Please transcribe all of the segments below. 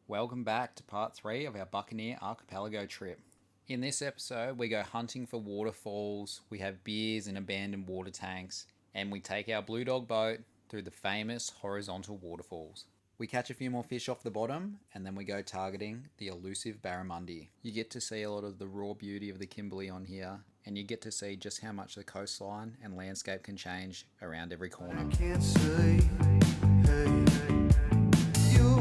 Welcome back to part 3 of our Buccaneer Archipelago trip. In this episode, we go hunting for waterfalls, we have beers in abandoned water tanks, and we take our Blue Dog boat through the famous Horizontal Waterfalls. We catch a few more fish off the bottom, and then we go targeting the elusive Barramundi. You get to see a lot of the raw beauty of the Kimberley on here, and you get to see just how much the coastline and landscape can change around every corner. I can't say, hey, you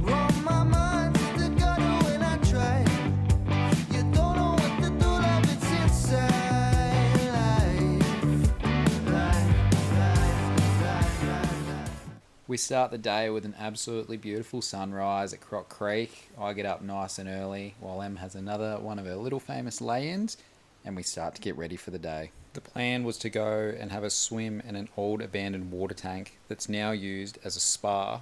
run my mind to the gutter when I try. You don't know what to do, love, it's inside. Life. We start the day with an absolutely beautiful sunrise at Croc Creek. I get up nice and early while Em has another one of her little famous lay-ins, and we start to get ready for the day. The plan was to go and have a swim in an old abandoned water tank that's now used as a spa.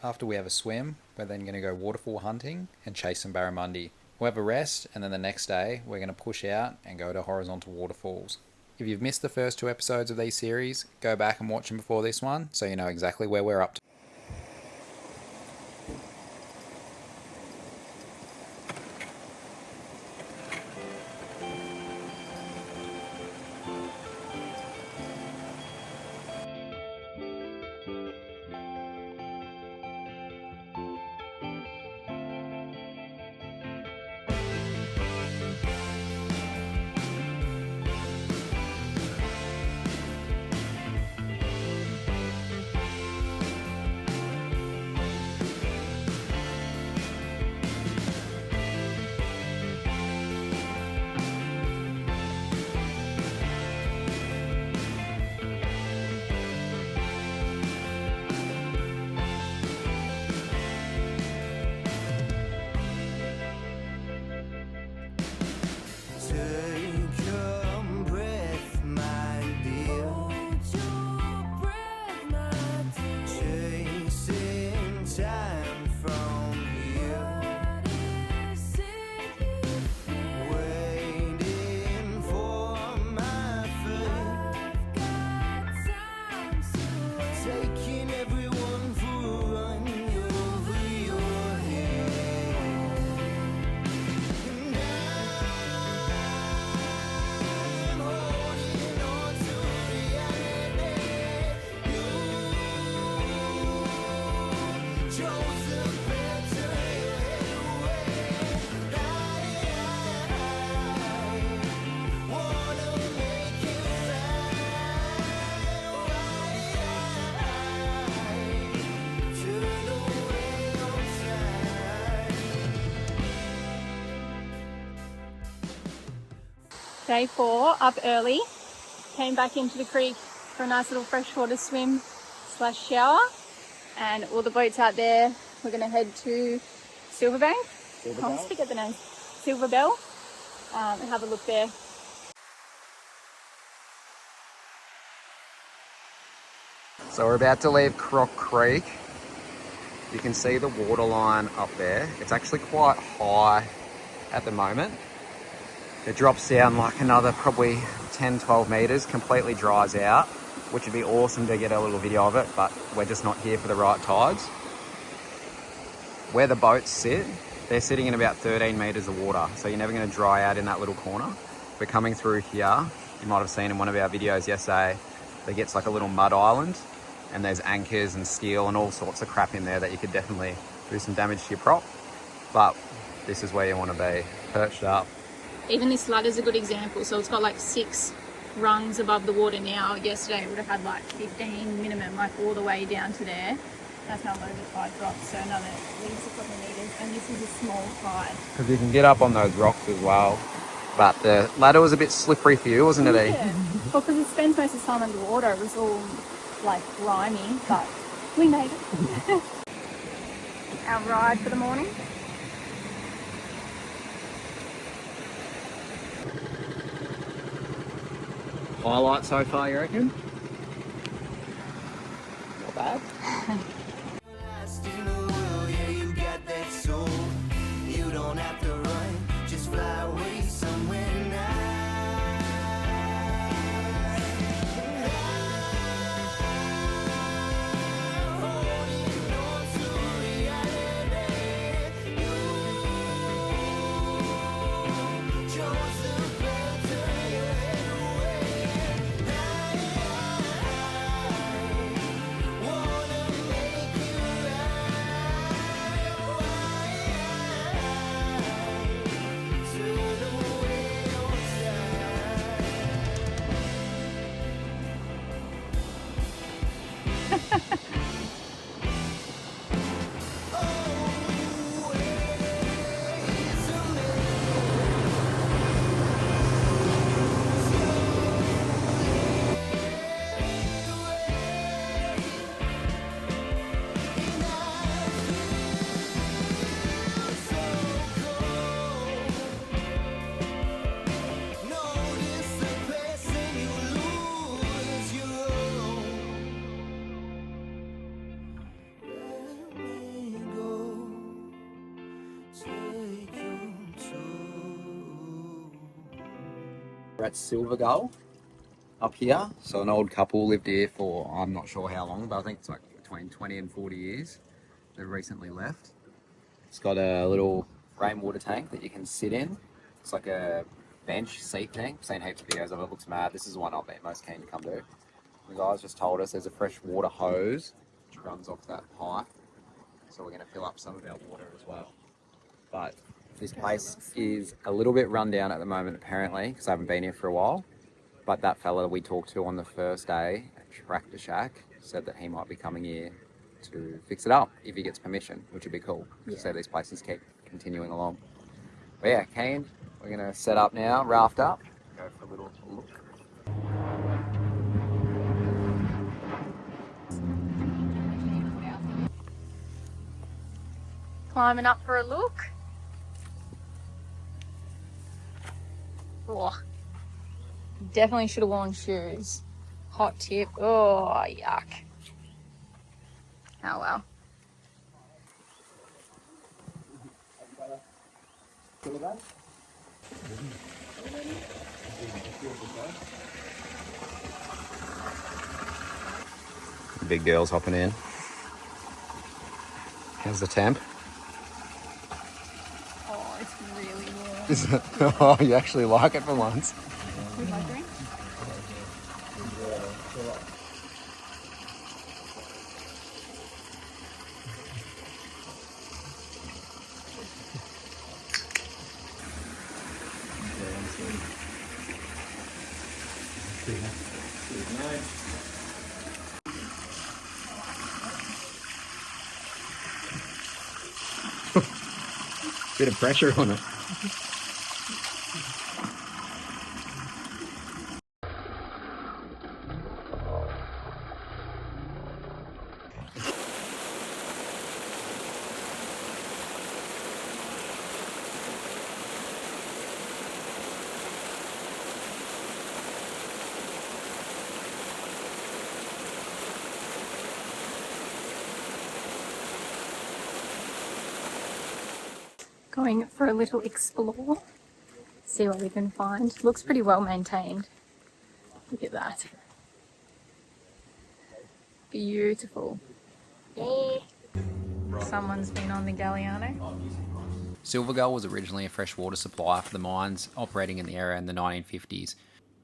After we have a swim, we're then going to go waterfall hunting and chase some barramundi. We'll have a rest, and then the next day we're going to push out and go to Horizontal Waterfalls. If you've missed the first 2 episodes of these series, go back and watch them before this one so you know exactly where we're up to. Take your breath, my dear. Chasing time from here. Waiting for my fate. Taking everyone for a run over your head. And I'm holding on to reality. You chose the better way. I wanna make it right. Turn away on time. Day 4, up early, came back into the creek for a nice little freshwater swim / shower, and all the boats out there. We're going to head to Silverbank. Can't speak at the name. Silverbell, and have a look there. So we're about to leave Croc Creek. You can see the waterline up there. It's actually quite high at the moment. It drops down like another probably 10-12 meters, completely dries out, which would be awesome to get a little video of it, but we're just not here for the right tides. Where the boats sit, they're sitting in about 13 meters of water, so you're never going to dry out in that little corner. We're coming through here. You might have seen in one of our videos yesterday, there gets like a little mud island, and there's anchors and steel and all sorts of crap in there that you could definitely do some damage to your prop. But this is where you want to be, perched up. Even this ladder's a good example. So it's got like 6 rungs above the water now. Yesterday it would have had like 15 minimum, like all the way down to there. That's how low the tide drops, so another at least a couple of meters, and this is a small tide. Because you can get up on those rocks as well. But the ladder was a bit slippery for you, wasn't it, E? Yeah. Well, because it spends most of the time underwater, it was all like grimy, but we made it. Our ride for the morning. Highlight so far, you reckon? Not bad. Last in the world, yeah, you got that soul. You don't have to run, just fly away somewhere nice. Holding on to reality. We're at Silvergull up here. So an old couple lived here for, I'm not sure how long, but I think it's like between 20 and 40 years. They've recently left. It's got a little rainwater tank that you can sit in. It's like a bench seat thing. I've seen heaps of videos of it. It looks mad. This is the one I'll be most keen to come to. The guys just told us there's a fresh water hose which runs off that pipe. So we're going to fill up some of our water as well. But this place is a little bit run down at the moment apparently, because I haven't been here for a while. But that fella we talked to on the first day at Tractor Shack said that he might be coming here to fix it up if he gets permission, which would be cool. Yeah. So these places keep continuing along. But yeah, keen. We're gonna set up now, raft up, go for a little look. Climbing up for a look. Oh, definitely should have worn shoes. Hot tip. Oh, yuck. Oh well. The big girl's hopping in. How's the temp? Oh, it's really warm. Is it? Oh, you actually like it for once. With my drink? Bit of pressure on it. Going for a little explore, see what we can find. Looks pretty well maintained. Look at that. Beautiful. Yeah. Someone's been on the Galliano. Silvergull was originally a freshwater supplier for the mines operating in the area in the 1950s.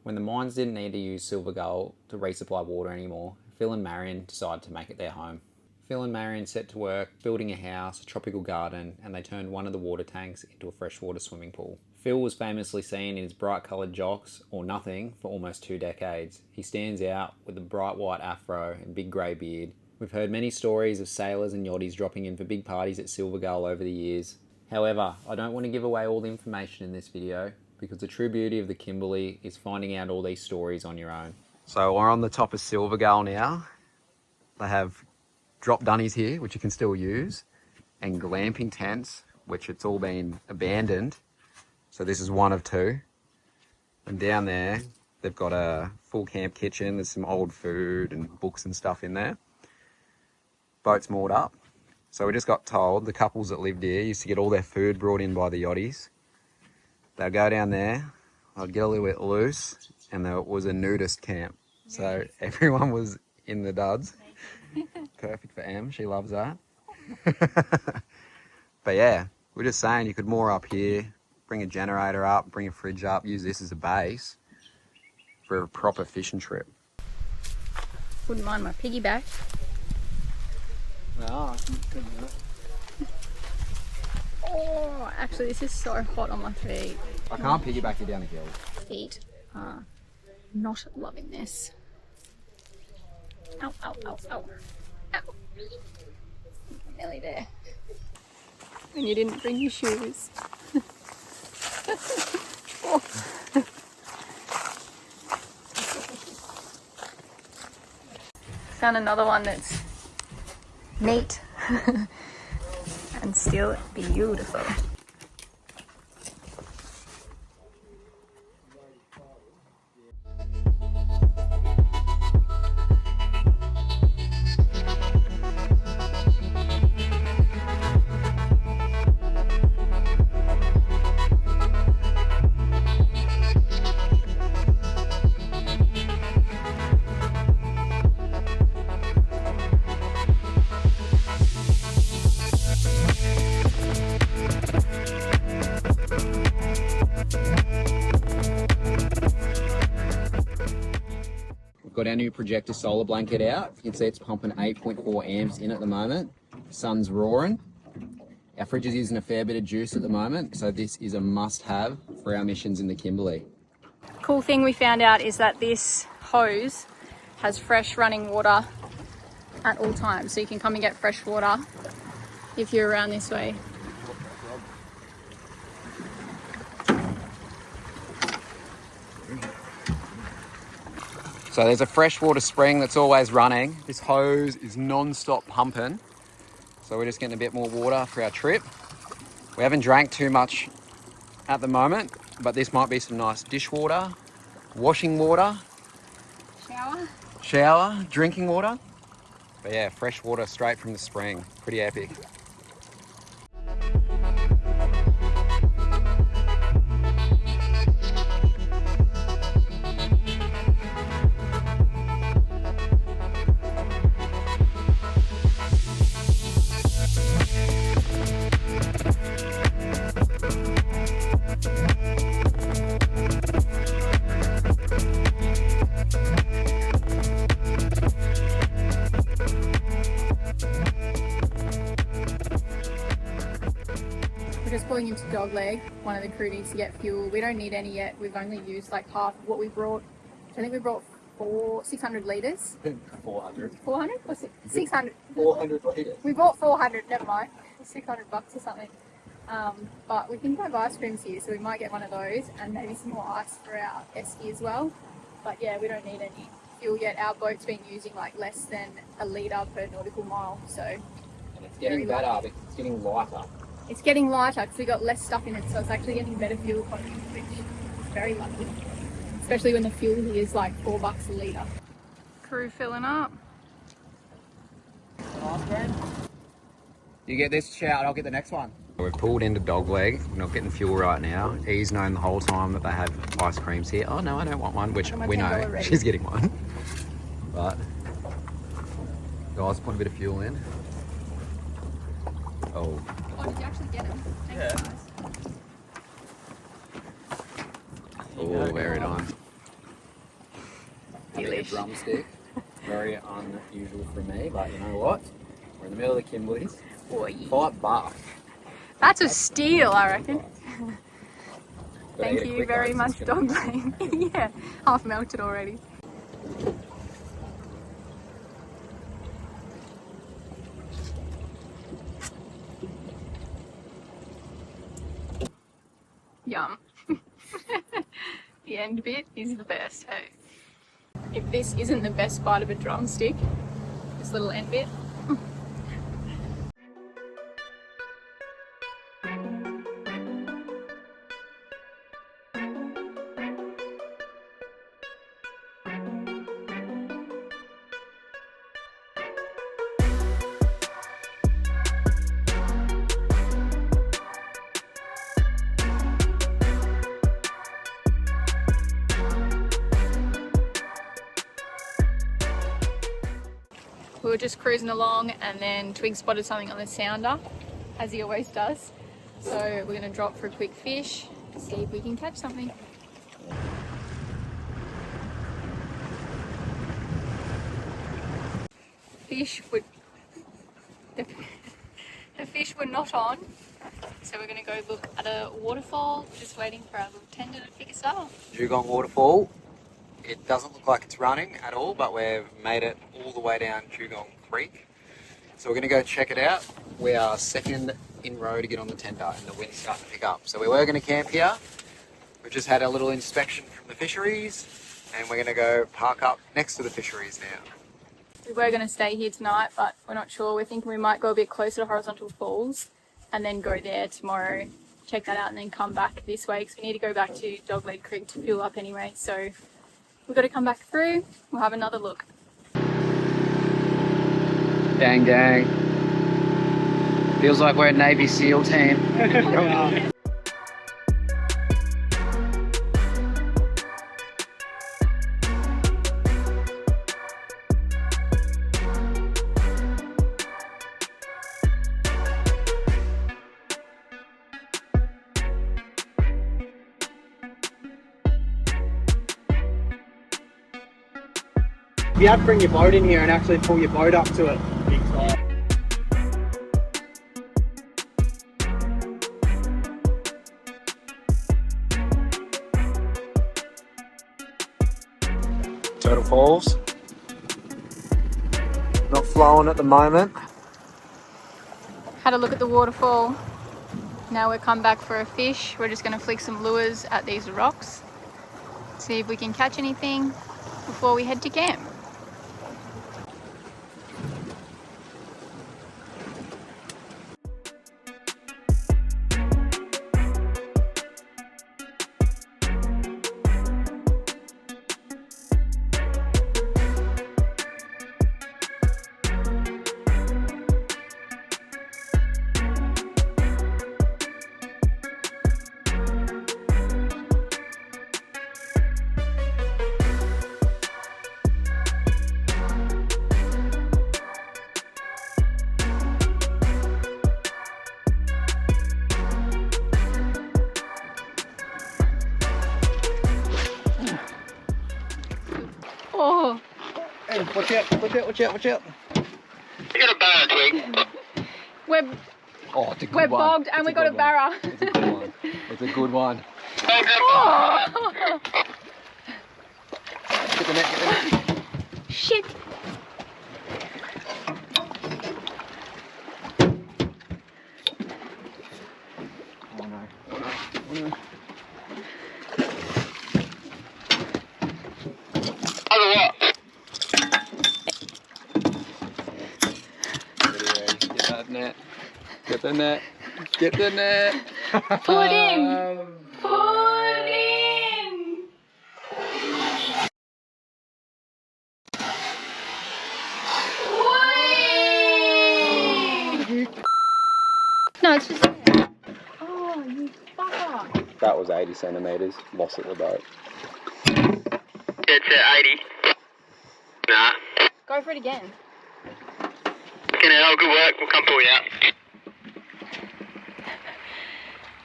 When the mines didn't need to use Silvergull to resupply water anymore, Phil and Marion decided to make it their home. Phil and Marion set to work building a house, a tropical garden, and they turned one of the water tanks into a freshwater swimming pool. Phil was famously seen in his bright coloured jocks, or nothing, for almost 2 decades. He stands out with a bright white afro and big grey beard. We've heard many stories of sailors and yachties dropping in for big parties at Silvergull over the years. However, I don't want to give away all the information in this video, because the true beauty of the Kimberley is finding out all these stories on your own. So we're on the top of Silvergull now. They have drop dunnies here, which you can still use, and glamping tents, which it's all been abandoned. So this is one of 2. And down there, they've got a full camp kitchen. There's some old food and books and stuff in there. Boat's moored up. So we just got told the couples that lived here used to get all their food brought in by the yachties. They'd go down there, they'd get a little bit loose, and there was a nudist camp. So everyone was in the duds. Perfect for Em, she loves that. But yeah, we're just saying you could moor up here, bring a generator up, bring a fridge up, use this as a base for a proper fishing trip. Wouldn't mind my piggyback. No, Oh, actually this is so hot on my feet. I can't piggyback you down the hill. Feet are not loving this. Ow, ow, ow, ow. Ow. Nearly there. And you didn't bring your shoes. Oh. Found another one that's neat and still beautiful. got our new projector solar blanket out. You can see it's pumping 8.4 amps in at the moment. Sun's roaring. Our fridge is using a fair bit of juice at the moment, so this is a must-have for our missions in the Kimberley. Cool thing we found out is that this hose has fresh running water at all times, so you can come and get fresh water if you're around this way. So there's a freshwater spring that's always running. This hose is non-stop pumping. So we're just getting a bit more water for our trip. We haven't drank too much at the moment, but this might be some nice dishwater, washing water, shower, drinking water. But yeah, fresh water straight from the spring. Pretty epic. We're just pulling into Dogleg. One of the crew needs to get fuel. We don't need any yet. We've only used like half of what we brought. I think we brought 600 litres. 400. 400? Or 600? 400 litres. We bought 400, never mind. $600 or something. But we can buy ice creams here, so we might get one of those and maybe some more ice for our esky as well. But yeah, we don't need any fuel yet. Our boat's been using like less than a litre per nautical mile, so. And it's getting better because it's getting lighter. It's getting lighter because we got less stuff in it, so it's actually getting better fuel economy, which is very lucky. Especially when the fuel here is like $4 a litre. Crew filling up. You get this shout, I'll get the next one. We've pulled into Dogleg. We're not getting fuel right now. E's known the whole time that they have ice creams here. Oh no, I don't want one, which we know she's getting one. But guys, put a bit of fuel in. Oh. Oh, did you actually get them? Thank you, guys. Oh, very nice. Having a Delish. drumstick. Very unusual for me, but you know what? We're in the middle of the Kimberleys. Boy. $5. That's a steal, I reckon. Gotta Thank eat it you quick, very guys. much, It's gonna- Dogleg. Yeah, half melted already. Yum. The end bit is the best, hey. If this isn't the best part of a drumstick, this little end bit. We were just cruising along and then Twig spotted something on the sounder, as he always does. So we're going to drop for a quick fish, see if we can catch something. The fish were not on, so we're going to go look at a waterfall, just waiting for our little tender to pick us up. Dugong Waterfall. It doesn't look like it's running at all, but we've made it all the way down Dugong Creek. So we're going to go check it out. We are second in row to get on the tender and the wind's starting to pick up. So we were going to camp here. We've just had a little inspection from the fisheries and we're going to go park up next to the fisheries now. We were going to stay here tonight, but we're not sure. We're thinking we might go a bit closer to Horizontal Falls and then go there tomorrow, check that out and then come back this way because we need to go back to Dogleg Creek to fuel up anyway. So we've got to come back through. We'll have another look. Gang, gang. Feels like we're a Navy SEAL team. You have to bring your boat in here and actually pull your boat up to it. Turtle Falls. Not flowing at the moment. Had a look at the waterfall. Now we've come back for a fish. We're just going to flick some lures at these rocks. See if we can catch anything before we head to camp. Oh, Hey, watch out, watch out, watch out, watch out. You got a barra twig. we're Oh, it's a good we're one. bogged and we got a barra. It's a good one. It's a good one. Oh. Get the net, get the net. Shit. Oh no. Oh no. Oh no. Other what? Get that net. Get the net. Get the net. Pull it in. Pull it in. No, it's just there. Oh, you fucker. That was 80 centimetres. Lost at the boat. It's at 80. Nah. Go for it again. Okay, now, good work. We'll come pull you out.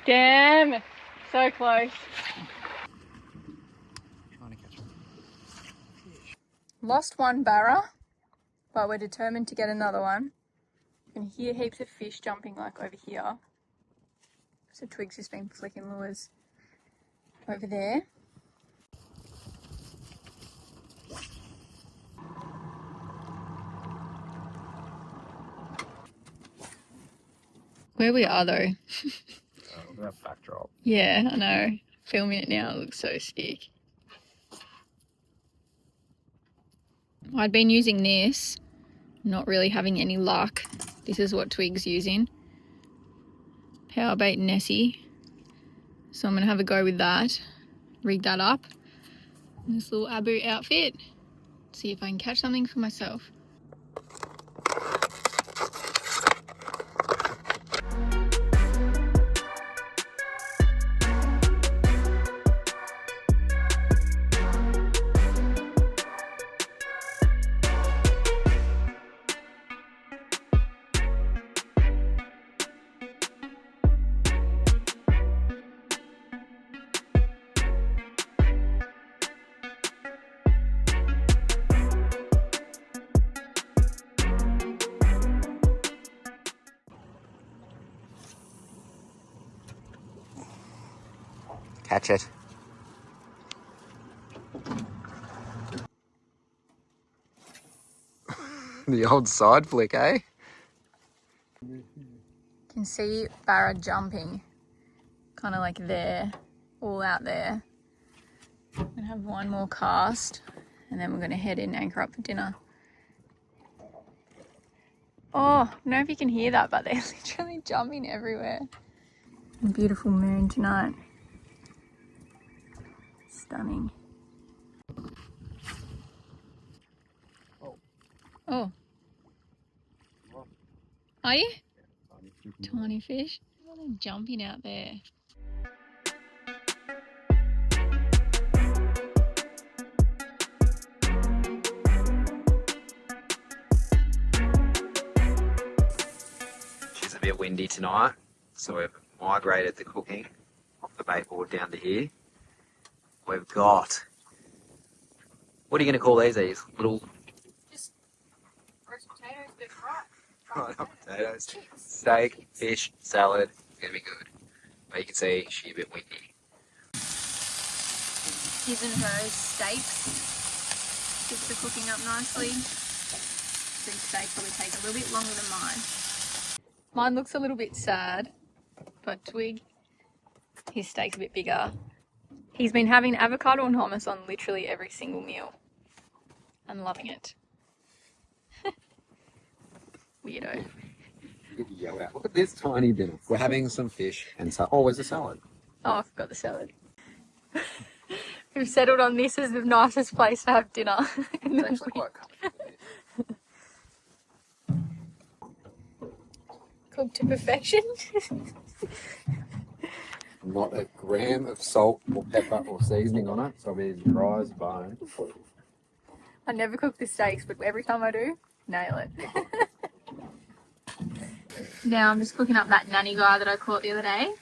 Damn. So close. Trying to catch him. Lost one barra, but we're determined to get another one. You can hear heaps of fish jumping like over here. So Twigs has been flicking lures over there. Where we are though. Oh, look at that backdrop. Yeah, I know. Filming it now, it looks so sick. I'd been using this, not really having any luck. This is what Twig's using. Powerbait Nessie. So I'm going to have a go with that. Rig that up. This little Abu outfit. See if I can catch something for myself. Catch it. The old side flick, eh? You can see Barra jumping. Kind of like there. All out there. I'm going to have one more cast. And then we're going to head in and anchor up for dinner. Oh, I don't know if you can hear that, but they're literally jumping everywhere. A beautiful moon tonight. Stunning. Oh. Are you? Tiny fish. What are they jumping out there? It's a bit windy tonight, so we've migrated the cooking off the bait board down to here. We've got, what are you going to call these? These little Fried up potatoes, steak, fish, salad. It's gonna be good. But you can see she's a bit windy. His and hers steaks. Chips are cooking up nicely. These steaks probably take a little bit longer than mine. Mine looks a little bit sad, but Twig, his steak's a bit bigger. He's been having avocado and hummus on literally every single meal. I'm loving it. Weirdo. Yell out. Look at this tiny dinner. We're having some fish and so. Oh, where's the salad? Oh, I forgot the salad. We've settled on this as the nicest place to have dinner. It's actually quite comfortable. Cooked to perfection. Not a gram of salt or pepper or seasoning on it, so it'll be as dry as a bone. I never cook the steaks, but every time I do, nail it. Now I'm just cooking up that nanny guy that I caught the other day.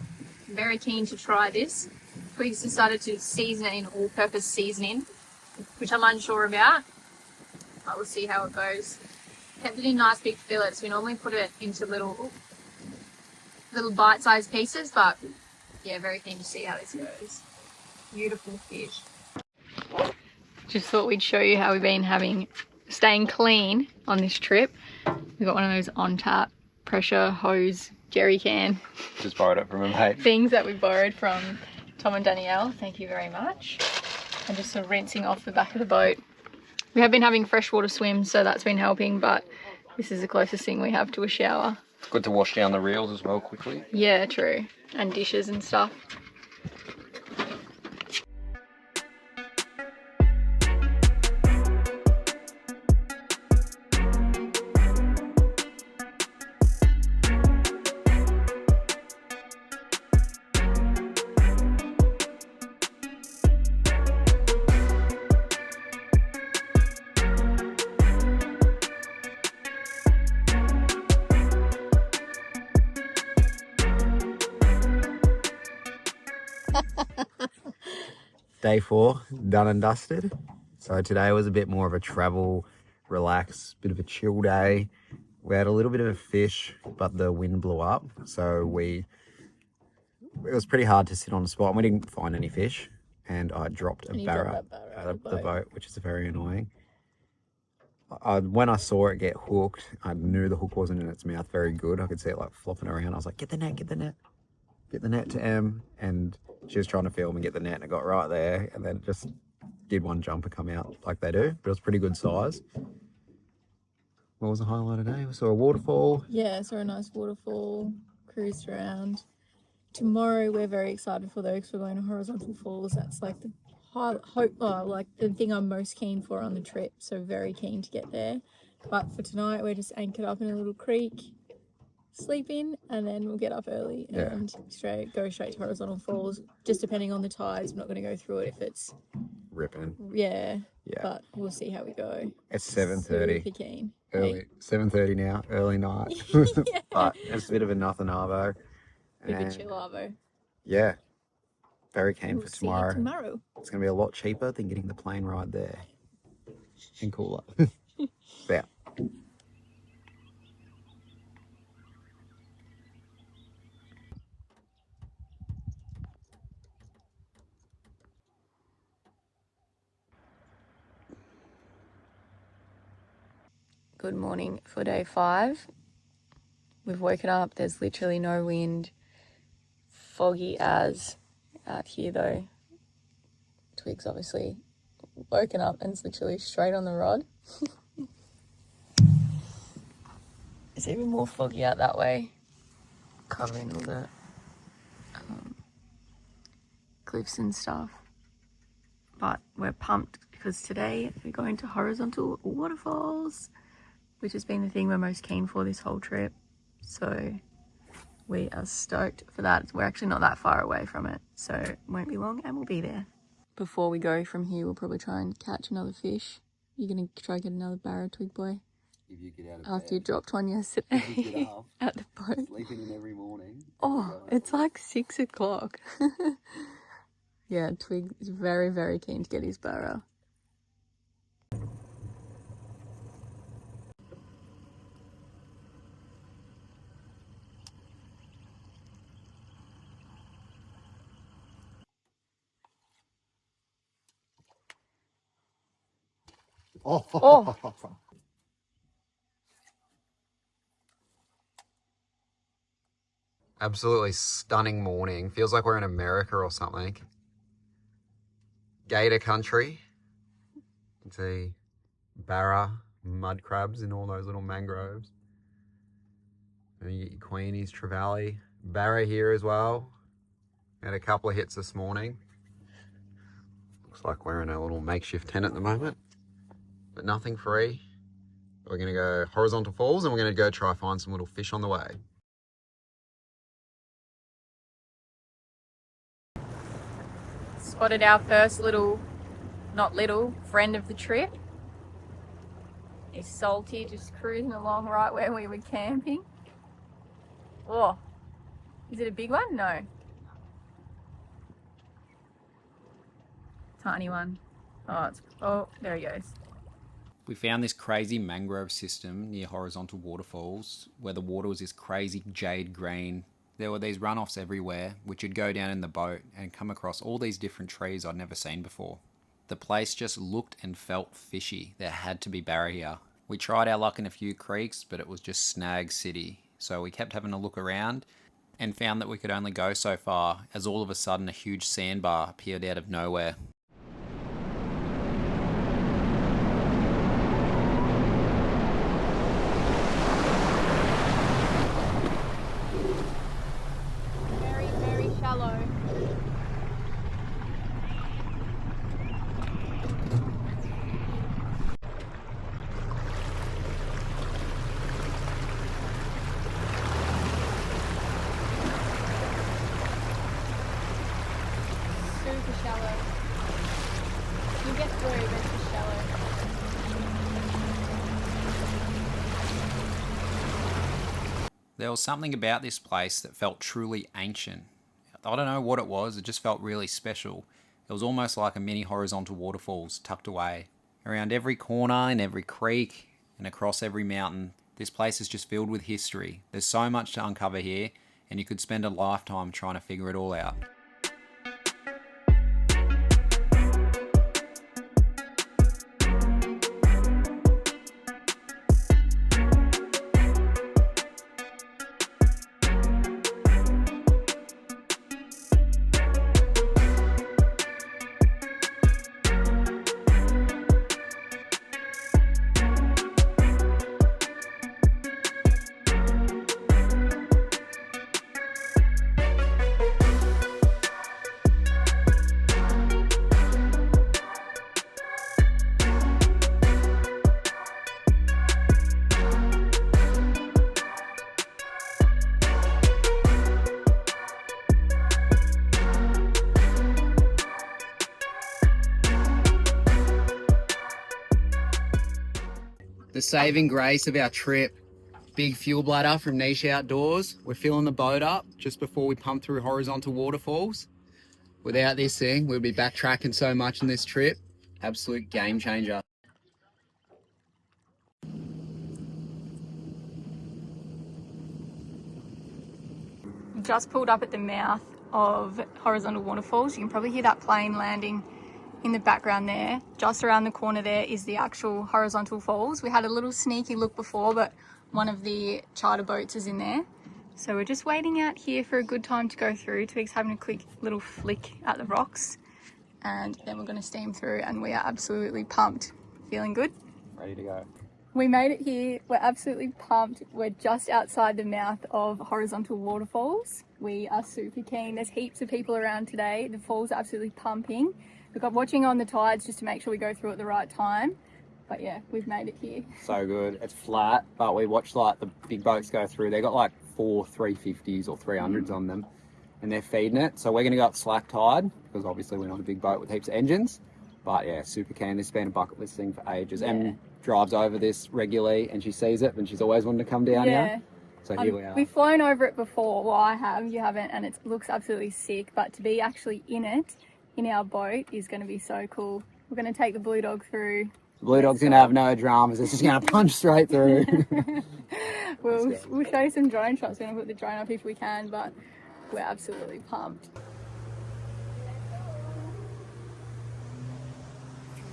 I'm very keen to try this. Twigs decided to season it in all-purpose seasoning, which I'm unsure about, but we'll see how it goes. Kept it in nice big fillets. We normally put it into little bite-sized pieces, but yeah, very keen to see how this goes. Beautiful fish. Just thought we'd show you how we've been staying clean on this trip. We've got one of those on-tap pressure hose jerry can Just borrowed it from a mate. things that we borrowed from Tom and Danielle. Thank you very much. And just sort of rinsing off the back of the boat. We have been having freshwater swims, so that's been helping, but this is the closest thing we have to a shower. It's good to wash down the reels as well quickly. Yeah, true. And dishes and stuff. Day 4, done and dusted. So today was a bit more of a travel, relax, bit of a chill day. We had a little bit of a fish, but the wind blew up. So it was pretty hard to sit on the spot. And we didn't find any fish. And I dropped a barra out of the boat, which is very annoying. When I saw it get hooked, I knew the hook wasn't in its mouth very good. I could see it like flopping around. I was like, get the net, get the net. Get the net to Em, and she was trying to film and get the net, and it got right there, and then it just did one jumper come out like they do, but it was pretty good size. What was the highlight today? We saw a waterfall. Yeah, saw a nice waterfall, cruised around. Tomorrow we're very excited for though, because we're going to Horizontal Falls. That's like the thing I'm most keen for on the trip, so very keen to get there. But for tonight we're just anchored up in a little creek, sleep in, and then we'll get up early and go straight to Horizontal Falls, just depending on the tides. I'm not going to go through it if it's Ripping. yeah, but we'll see how we go. It's 7:30. Super keen. Early 7:30 now, early night. Yeah. But it's a bit of a nothing arvo. Bit of a chill arvo. Yeah. Very keen We'll for see you tomorrow. tomorrow. It's gonna be a lot cheaper than getting the plane ride there. And cooler. Yeah. Good morning for day 5. We've woken up, there's literally no wind. Foggy as out here though. Twig's obviously woken up and it's literally straight on the rod. It's even more foggy out that way. Covering all the cliffs and stuff. But we're pumped because today we're going to Horizontal Waterfalls, which has been the thing we're most keen for this whole trip. So we are stoked for that. We're actually not that far away from it, so it won't be long and we'll be there. Before we go from here, we'll probably try and catch another fish. You're going to try and get another barra, Twig boy? If you get out of After you dropped one yesterday at the boat. sleeping in every morning. Oh, it's like 6 o'clock. Yeah, Twig is very, very keen to get his barra. Oh. Absolutely stunning morning. Feels like we're in America or something. Gator country. You can see barra, mud crabs in all those little mangroves. And you get your queenies, trevally. Barra here as well. Had a couple of hits this morning. Looks like we're in a little makeshift tent at the moment. But nothing free. We're going to go Horizontal Falls and we're going to go try find some little fish on the way. Spotted our first little, not little, friend of the trip. He's salty, just cruising along right where we were camping. Oh, is it a big one? No. Tiny one. Oh, there he goes. We found this crazy mangrove system near Horizontal Waterfalls where the water was this crazy jade green. There were these runoffs everywhere which would go down in the boat and come across all these different trees I'd never seen before. The place just looked and felt fishy. There had to be barra here. We tried our luck in a few creeks, but it was just snag city. So we kept having a look around and found that we could only go so far as all of a sudden a huge sandbar appeared out of nowhere. Very, very shallow. Super shallow. You get through, but it's just shallow. There was something about this place that felt truly ancient. I don't know what it was, it just felt really special. It was almost like a mini Horizontal Waterfalls tucked away. Around every corner, in every creek, and across every mountain, this place is just filled with history. There's so much to uncover here, and you could spend a lifetime trying to figure it all out. The saving grace of our trip, big fuel bladder from Niche Outdoors. We're filling the boat up just before we pump through Horizontal Waterfalls. Without this thing, we'd be backtracking so much on this trip. Absolute game changer. Just pulled up at the mouth of Horizontal Waterfalls. You can probably hear that plane landing in the background there. Just around the corner there is the actual Horizontal Falls. We had a little sneaky look before, but one of the charter boats is in there. So we're just waiting out here for a good time to go through. Twig's having a quick little flick at the rocks, and then we're going to steam through, and we are absolutely pumped. Feeling good? Ready to go. We made it here. We're absolutely pumped. We're just outside the mouth of Horizontal Waterfalls. We are super keen. There's heaps of people around today. The falls are absolutely pumping. We've got watching on the tides just to make sure we go through at the right time. But yeah, we've made it here. So good. It's flat, but we watched like the big boats go through. They got like 4 350s or 300s on them, and they're feeding it. So we're going to go up slack tide because obviously we're not a big boat with heaps of engines. But yeah, super keen. This has been a bucket list thing for ages. Em drives over this regularly and she sees it and she's always wanted to come down here. So here we are. We've flown over it before. Well, I have. You haven't, and it looks absolutely sick. But to be actually in it, in our boat, is going to be so cool. We're going to take the Blue Dog through. The Blue Dog's going to have no dramas. It's just going to punch straight through. We'll show you some drone shots. We're going to put the drone up if we can, but we're absolutely pumped.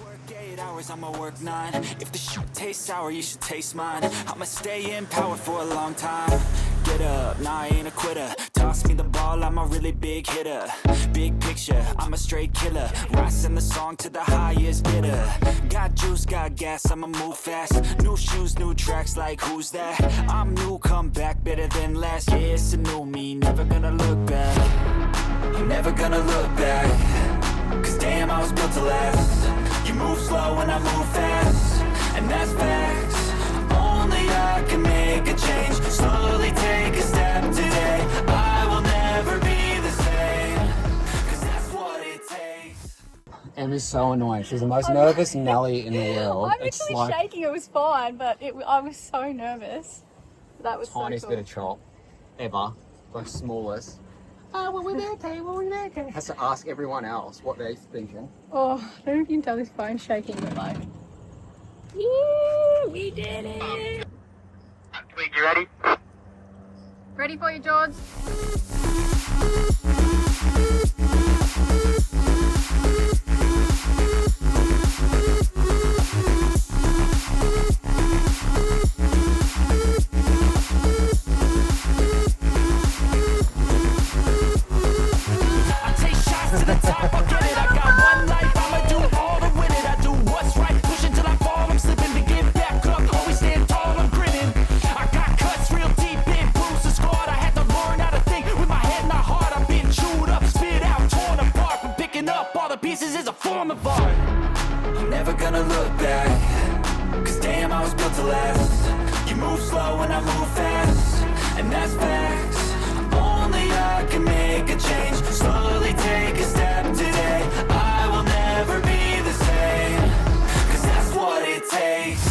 Work 8 hours, I'ma work 9. If the shoot tastes sour, you should taste mine. I'ma stay in power for a long time. Get up, nah, I ain't a quitter. Toss me the ball, I'm a really big hitter. Big picture, I'm a straight killer. Rising the song to the highest bidder. Got juice, got gas, I'ma move fast. New shoes, new tracks, like who's that? I'm new, come back, better than last. Yeah, it's a new me, never gonna look back. I'm never gonna look back. Cause damn, I was built to last. You move slow and I move fast. And that's facts. Only I can make a change. Slowly take a step today. I will never be the same. Cause that's what it takes. Emmy's so annoying. She's the most nervous Nelly in the world. I'm actually shaking. It was fine, but I was so nervous. That was tiniest so cool. bit of chop ever, like smallest. Oh, well, we're okay, okay. Has to ask everyone else what they're thinking. Oh, I don't know if you can tell this phone's shaking, but like, yeah, we did it. Tweet, you ready? Ready for you, George? I'm never gonna look back. Cause damn, I was built to last. You move slow and I move fast. And that's facts. Only I can make a change. Slowly take a step today. I will never be the same. Cause that's what it takes.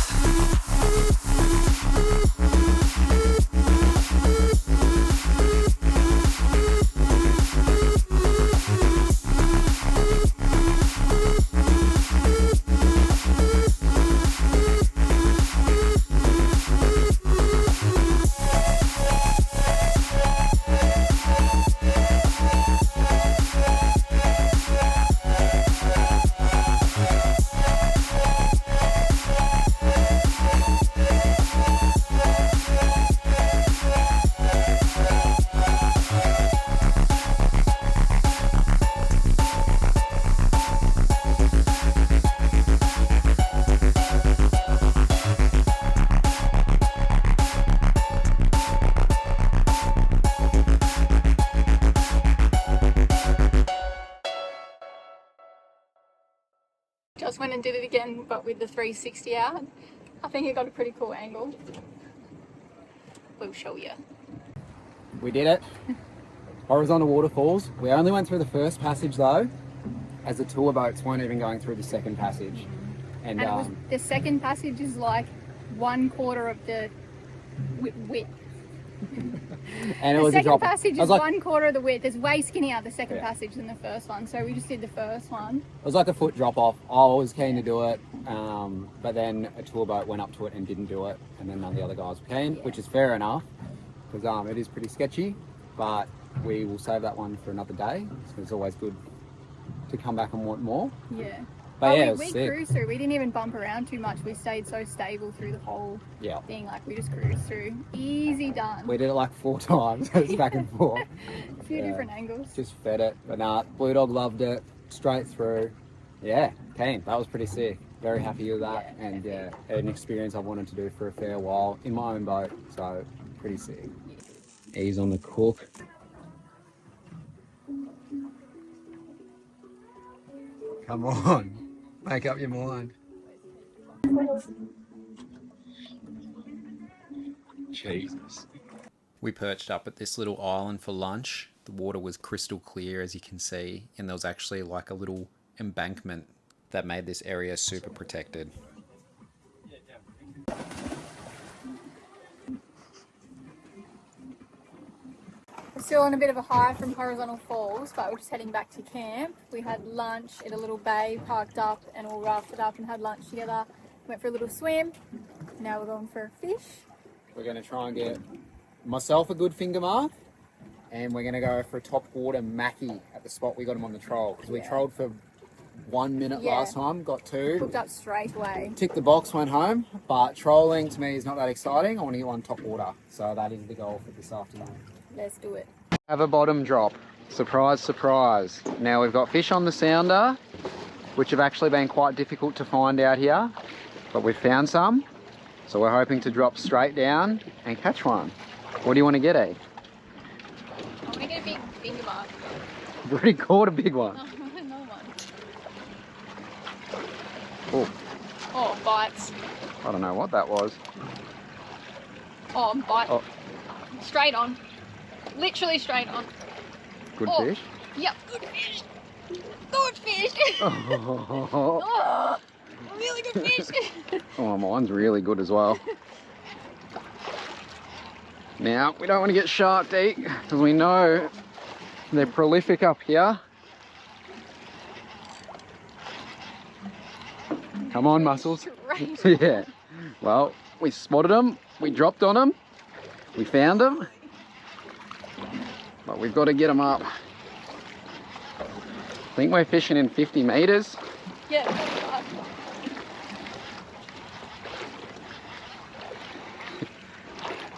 Just went and did it again, but with the 360 out. I think it got a pretty cool angle. We'll show you. We did it. Horizontal Waterfalls. We only went through the first passage though, as the tour boats weren't even going through the second passage. And it was, the second passage is like 1/4 of the width. And it the was a second drop. passage It is was like, 1/4 of the width. It's way skinnier the second Yeah. passage than the first one. So we just did the first one. it was like a foot drop off. I was keen to do it, but then a tour boat went up to it and didn't do it, and then none of the other guys were keen, which is fair enough, because it is pretty sketchy. But we will save that one for another day. So it's always good to come back and want more. Yeah. But yeah, it was we sick. cruised through. We didn't even bump around too much. We stayed so stable through the whole Yeah. thing. Like we just cruised through. Easy done. We did it like 4 times. It was back and forth. A few different angles. Just fed it. But nah, Blue Dog loved it. Straight through. Yeah, keen. That was pretty sick. Very happy with that. Yeah, And yeah, an experience I've wanted to do for a fair while in my own boat. So pretty sick. Ease on the cook. Come on. Make up your mind. Jesus. We perched up at this little island for lunch. The water was crystal clear, as you can see, and there was actually like a little embankment that made this area super protected. We're still on a bit of a high from Horizontal Falls, but we're just heading back to camp. We had lunch at a little bay, parked up and all rafted up and had lunch together. Went for a little swim. Now we're going for a fish. We're going to try and get myself a good finger mark, and we're going to go for a top water mackie at the spot we got him on the troll, because we trolled for 1 minute Yeah. last time, got 2. Hooked up straight away. Ticked the box, went home, but trolling to me is not that exciting. I want to get one top water, so that is the goal for this afternoon. Let's do it. Have a bottom drop. Surprise, surprise. Now we've got fish on the sounder, which have actually been quite difficult to find out here, but we've found some. So we're hoping to drop straight down and catch one. What do you want to get, eh? I want to get a big finger mark. You've already caught a big one. No, another one. Oh, Oh, bites. I don't know what that was. Oh, bite. Oh. Straight on. Literally straight on. Good Oh. fish. Yep, good fish. Good fish. Oh, Oh, really good fish. mine's really good as well. Now, we don't want to get shark deep because we know they're prolific up here. Come on, mussels. Straight. Yeah. Well, we spotted them, we dropped on them, we found them, but we've got to get them up. I think we're fishing in 50 meters. Yeah.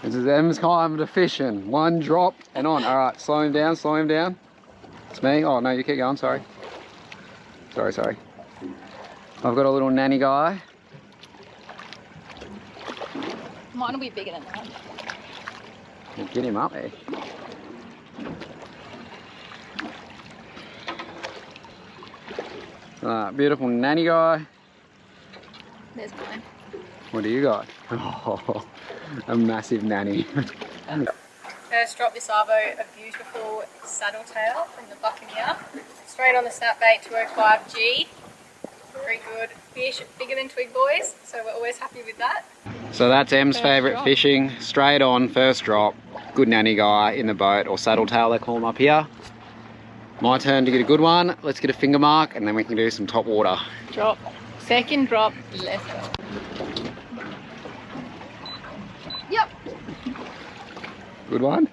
This is M's time to fishing. 1 drop and on. All right, slow him down, slow him down. It's me. Oh, no, you keep going, sorry. Sorry. I've got a little nanny guy. Mine will be bigger than that. Get him up there. Beautiful nanny guy. There's mine. What do you got? Oh, a massive nanny. First drop this arvo, a beautiful saddle tail from the Buccaneer. Straight on the snapbait 205G. Very good fish, bigger than twig boys, so we're always happy with that. So that's M's First favourite drop. fishing. Straight on, first drop. Good nanny guy in the boat, or saddle tail they call them up here. My turn to get a good one. Let's get a finger mark and then we can do some top water. Drop. Second drop. Let's go. Yep. Good one?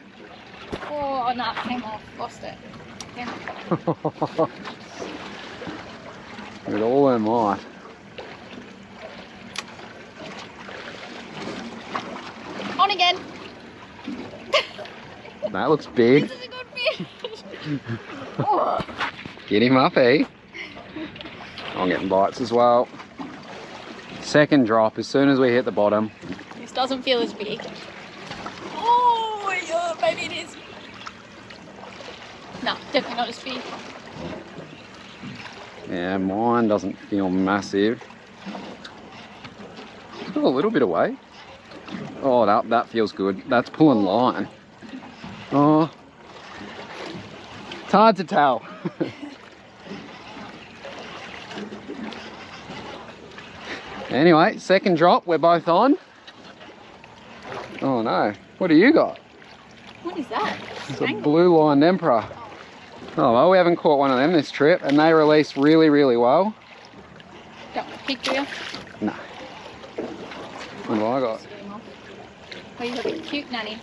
Oh, no, it came off. Lost it. Damn it. With all her might. On again. That looks big. This is a good fish. Oh. Get him up, eh? I'm getting bites as well. Second drop, as soon as we hit the bottom. This doesn't feel as big. Oh, yeah, maybe it is. No, definitely not as big. Yeah, mine doesn't feel massive. Still a little bit away. Oh, that feels good. That's pulling line. Oh, it's hard to tell. Anyway, second drop, we're both on. Oh no, what do you got? What is that? It's a blue lined emperor. Oh well, we haven't caught one of them this trip and they release really, really well. Don't want to pick, do you? No. What have I got? Oh, you got a cute nanny.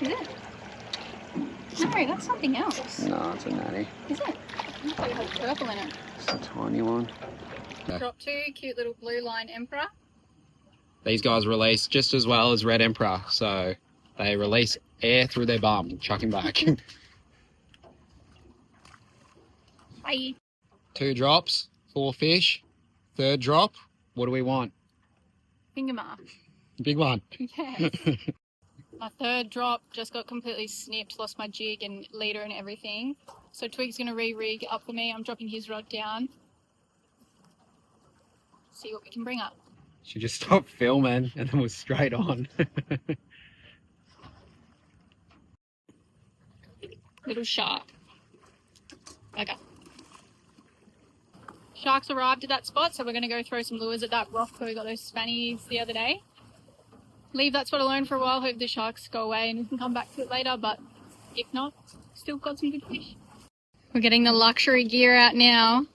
Is it? No, that's something else. No, it's a nanny. Is it? I thought you had purple in it. It's a tiny one. Drop 2, cute little blue line emperor. These guys release just as well as red emperor, so they release air through their bum, chucking back. Bye. 2 drops, 4 fish. Third drop, what do we want? Finger mark. Big one. Yes. My third drop just got completely snipped, lost my jig and leader and everything. So Twig's going to re-rig up for me. I'm dropping his rod down. See what we can bring up. She just stopped filming and then was straight on. Little shark. Okay. Sharks arrived at that spot, so we're going to go throw some lures at that rock where we got those spannies the other day. Leave that spot alone for a while, hope the sharks go away and we can come back to it later, but if not, still got some good fish. We're getting the luxury gear out now.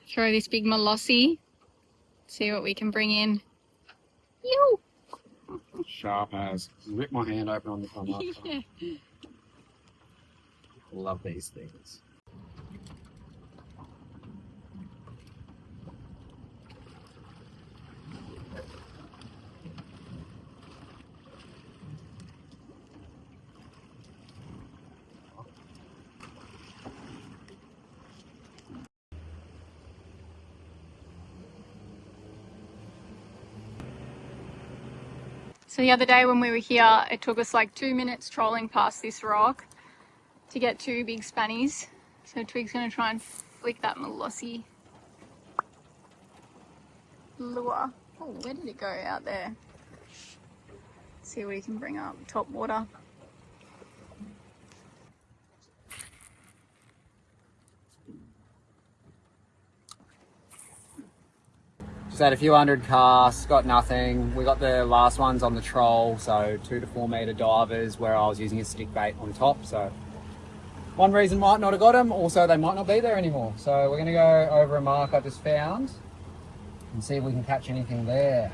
Throw this big molossi. See what we can bring in. Yoo! Sharp as. Rip my hand open on the come up. Yeah. Love these things. So the other day when we were here, it took us like 2 minutes trolling past this rock to get 2 big spannies. So Twig's gonna try and flick that molossi lure. Oh, where did it go? Out there. See what he can bring up. Top water. Just had a few hundred casts, got nothing. We got the last ones on the troll, so 2 to 4 metre divers where I was using a stick bait on top. So one reason might not have got them, also they might not be there anymore. So we're going to go over a mark I just found and see if we can catch anything there.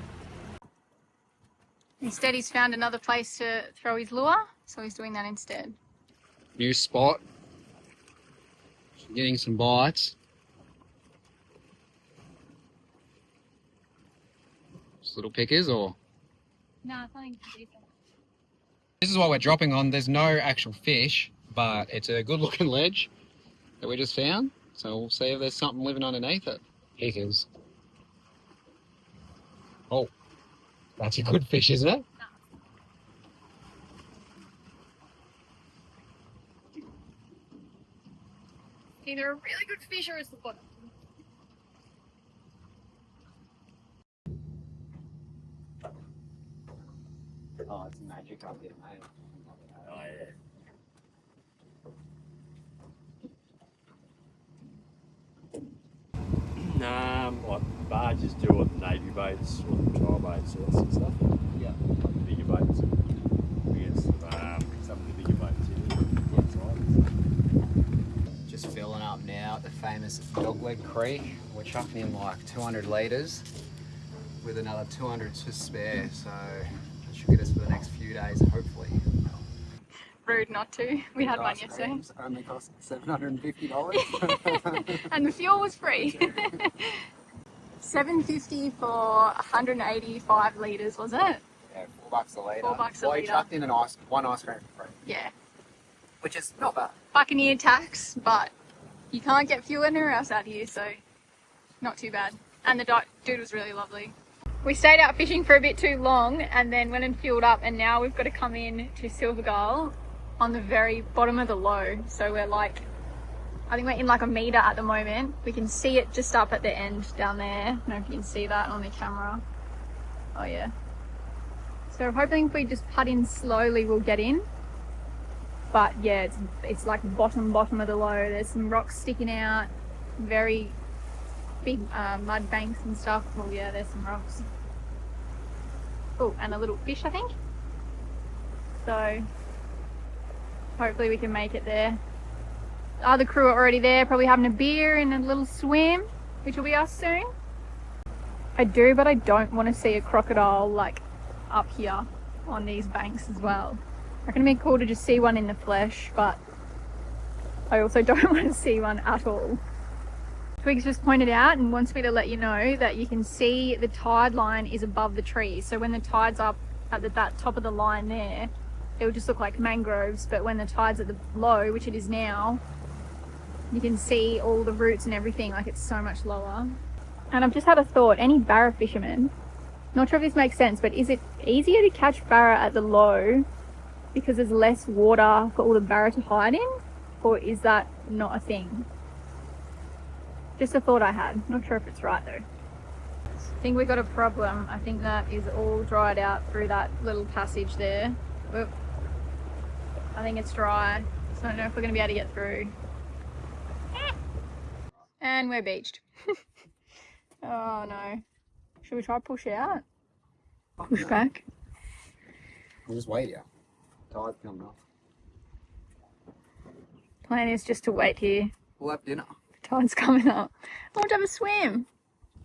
Instead, he's found another place to throw his lure, so he's doing that instead. New spot. Getting some bites. Just little pickers or? No, I think it's decent. This is what we're dropping on. There's no actual fish, but it's a good looking ledge that we just found. So we'll see if there's something living underneath it. Pickers. Oh, that's a good fish, isn't it? Either a really good fish or it's the bottom. Oh, it's magic up here, mate. Oh, yeah. Like barges do, or the navy boats, or the trial boats, all that sort of stuff. Yeah. Like the bigger boats. I guess some of the bigger boats here. Just filling up now at the famous Dogleg Creek. We're chucking in like 200 litres with another 200 to spare, so that should get us for the next few days, hopefully. Rude not to. We had one yesterday. Only cost $750. And the fuel was free. $7.50 for 185 litres, was it? Yeah, $4 a litre. $4 a Well, you litre. chucked in one ice cream for free, Yeah. which is not bad. Buccaneer tax, but you can't get fuel anywhere else out here, so not too bad. And the dude was really lovely. We stayed out fishing for a bit too long and then went and fueled up, and now we've got to come in to Silvergull on the very bottom of the low. So we're like, I think we're in like a metre at the moment. We can see it just up at the end down there. I don't know if you can see that on the camera. Oh yeah. So I'm hoping if we just putt in slowly we'll get in. But yeah, it's like bottom of the low. There's some rocks sticking out, very big mud banks and stuff. Oh yeah, there's some rocks. Oh, and a little fish, I think. So hopefully we can make it there. The other crew are already there, probably having a beer and a little swim, which will be us soon. I do, but I don't want to see a crocodile like up here on these banks as well. I reckon it'd be cool to just see one in the flesh, but I also don't want to see one at all. Twigs just pointed out and wants me to let you know that you can see the tide line is above the trees. So when the tide's up at that top of the line there, it will just look like mangroves, but when the tide's at the low, which it is now, you can see all the roots and everything, like it's so much lower. And I've just had a thought, any barra fishermen, not sure if this makes sense, but is it easier to catch barra at the low because there's less water for all the barra to hide in? Or is that not a thing? Just a thought I had, not sure if it's right though. I think we got a problem. I think that is all dried out through that little passage there. Oop. I think it's dry, so I don't know if we're going to be able to get through. And we're beached. Oh no. Should we try push out? Push back? We'll just wait here. Tide's coming off. Plan is just to wait here. We'll have dinner. The tide's coming up. I want to have a swim.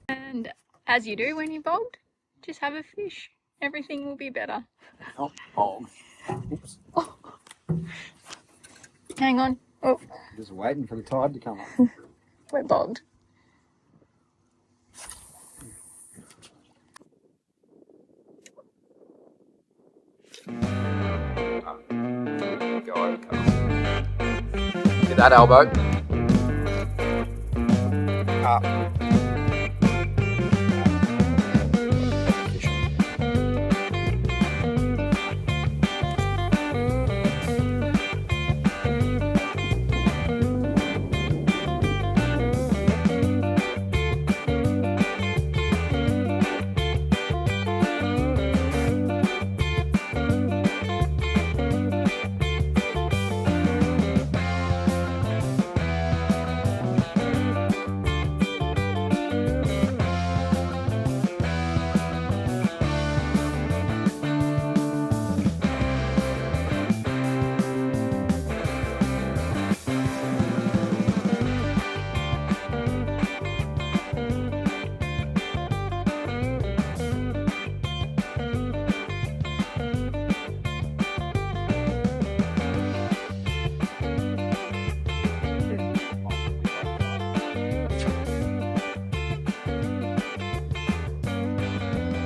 And as you do when you're bogged, just have a fish. Everything will be better. Oh, bog. Oops. Oh. Hang on. Oh, Just waiting for the tide to come up. we're bogged. Go over, get that elbow. Up.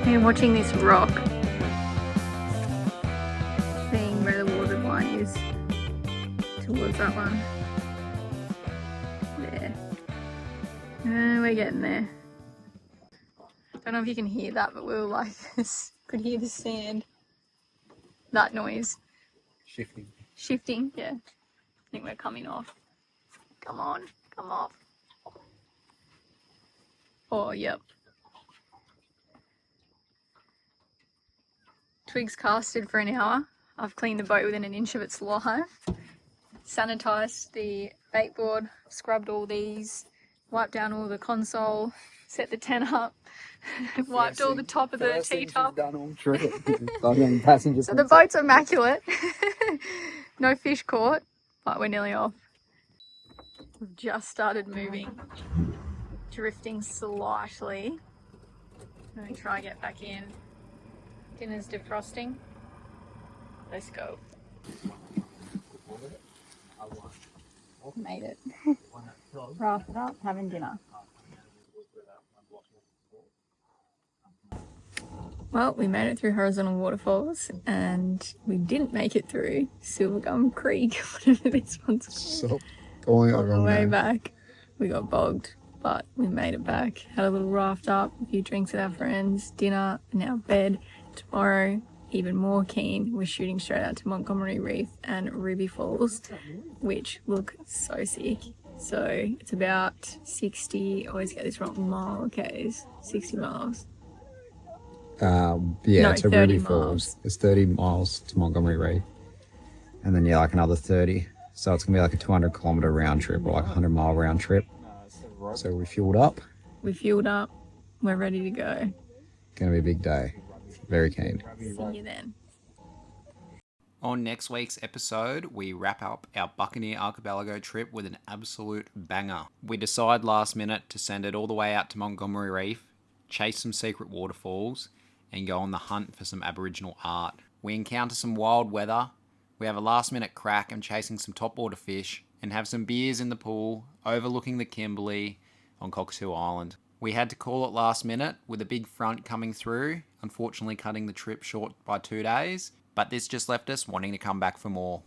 And watching this rock, seeing where the water line is towards that one. There. And we're getting there. Don't know if you can hear that, but we were like this. Could hear the sand. That noise. Shifting. Shifting, yeah. I think we're coming off. Come on, come off. Oh, yep. Twigs casted for an hour. I've cleaned the boat within an inch of its life. Sanitised the bait board, scrubbed all these, wiped down all the console, set the tent up, wiped all the top of the T-top. Done all trip. Passenger. So the boat's immaculate. No fish caught, but we're nearly off. We've just started moving, drifting slightly. I'm going to try and get back in. Dinner's defrosting. Let's go. Made it. Rafted up, having dinner. Well, we made it through Horizontal Waterfalls and we didn't make it through Silvergull Creek, whatever this one's called. On the way back, we got bogged, but we made it back. Had a little raft up, a few drinks with our friends, dinner, and now bed. Tomorrow, even more keen, we're shooting straight out to Montgomery Reef and Ruby Falls, which look so sick. So it's about 60, I always get this wrong, mile Ks, 60 miles. Yeah, No, to 30 Ruby miles. Falls. It's 30 miles to Montgomery Reef. And then, yeah, like another 30. So it's going to be like a 200-kilometre round trip or like a 100-mile round trip. So we fueled up. We fueled up, we're ready to go. Going to be a big day. Very keen. See you then. On next week's episode, we wrap up our Buccaneer Archipelago trip with an absolute banger. We decide last minute to send it all the way out to Montgomery Reef, chase some secret waterfalls, and go on the hunt for some Aboriginal art. We encounter some wild weather, we have a last minute crack and chasing some topwater fish, and have some beers in the pool overlooking the Kimberley on Cockatoo Island. We had to call it last minute with a big front coming through, unfortunately cutting the trip short by 2 days, but this just left us wanting to come back for more.